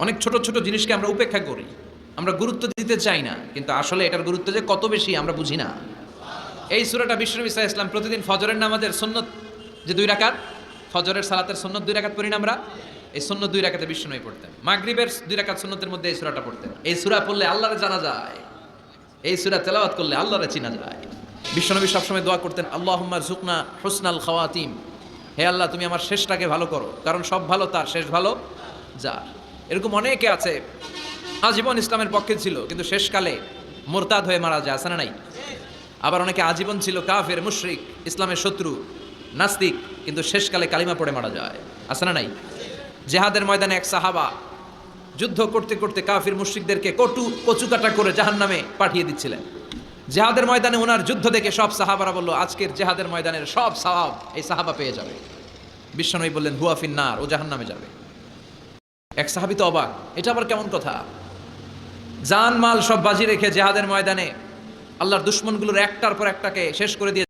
অনেক ছোট ছোট জিনিসকে আমরা উপেক্ষা করি, আমরা গুরুত্ব দিতে চাই না, কিন্তু আসলে এটার গুরুত্ব যে কত বেশি আমরা বুঝি না। এই সূরাটা বিশ্বনবী সাল্লাল্লাহু আলাইহি ওয়াসাল্লাম প্রতিদিন ফজরের নামাজের সুন্নত যে 2 রাকাত, ফজরের সালাতের সুন্নত 2 রাকাত পড়ি না আমরা, এই সুন্নত 2 রাকাতে বিশ্বনবী পড়তেন। মাগরিবের 2 রাকাত সুন্নতের মধ্যে এই সূরাটা পড়তেন। এই সূরা পড়লে আল্লাহরে জানা যায়, এই সূরা তেলাওয়াত করলে আল্লাহরে চিনা যায়। বিশ্বনবী সবসময় দোয়া করতেন, আল্লাহুম্মা রযুকনা হুসনাল খাওয়াতিম, হে আল্লাহ তুমি আমার শেষটাকে ভালো করো, কারণ সব ভালো তার, শেষ ভালো যার। এরকম অনেকে আছে আজীবন ইসলামের পক্ষে ছিল কিন্তু শেষকালে মোরতাদ হয়ে মারা যায়, আছে না নাই? আবার অনেকে আজীবন ছিল কাফের, মুশরিক, ইসলামের শত্রু, নাস্তিক, কিন্তু শেষকালে কালিমা পড়ে মারা যায়, আছে না নাই? জেহাদের ময়দানে এক সাহাবা যুদ্ধ করতে করতে কাফির মুশরিকদেরকে কচুকাটা করে জাহান্নামে পাঠিয়ে দিচ্ছিলেন। জেহাদের ময়দানে ওনার যুদ্ধ দেখে সব সাহাবারা বলল, আজকের জেহাদের ময়দানের সব সওয়াব এই সাহাবা পেয়ে যাবে। বিশ্বনবী বললেন, হুয়া ফিন্নার, ও জাহান্নামে যাবে। এক সাহাবী তো অবাক, এটা আবার কেমন কথা? জান মাল সব বাজি রেখে জেহাদের ময়দানে আল্লাহর দুশমনগুলোর একটার পর একটাকে শেষ করে দিয়ে